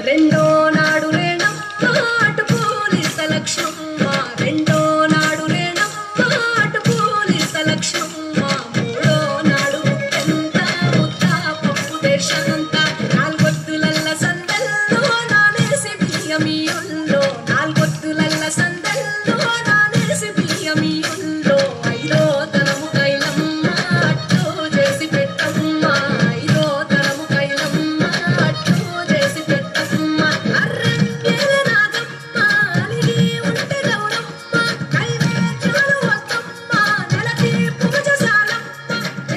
రెండో నాడు రేణమ్మ అటు పోలీస లక్ష్మమ్మ, రెండో నాడు రేణమ్మ అటు పోలీస లక్ష్మమ్మ, మూడో నాడు ఎంత ముద్ద పప్పు దేశంత, నాలుగొత్తులల్ల సందల్లో నానేసి బియ్యమియుల్లో, నాలుగొత్తులల్ల సందల్లో నానేసి బియ్యమియుల్లో, ఐదో తనము కైలమ్మ అట్టు చేసి పెట్టమ్మ, ఐదో తనము కైలమ్మ అట్టు చేసి పెట్టమ్మ, అర్రెంగేల నాగమ్మ అలిగి ఉంటే గౌరమ్మ, నైవేద్యాలు వద్దమ్మ నెలకి పూజశాలమ్మ,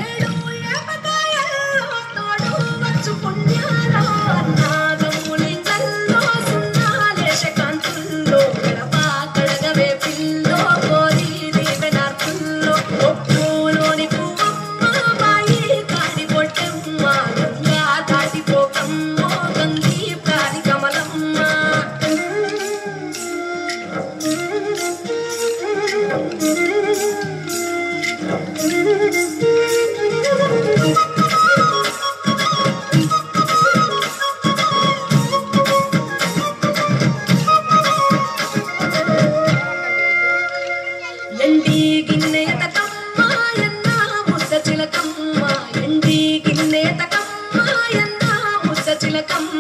ఏడు ఏపకాయల్లో తోడు వచ్చు పుణ్యాలో, అన్నాగములింగల్లో సున్నాలేశ కాంతుల్లో, గడప కడగవే పిల్లో కోరి దీవెనార్తుల్లో, ఒప్పులోని పువ్వమ్మ బాయి కాడి పొట్టమ్మ, గంగా దాటిపోకమ్మ గంగీ ప్రాణి కమలమ్మ. ఎండి గిన్నె ఎతకమ్మ ఎన్న ముద్ద చిలకమ్మ, ఎండి గిన్నె ఎతకమ్మ ఎన్న ముద్ద చిలకమ్మ,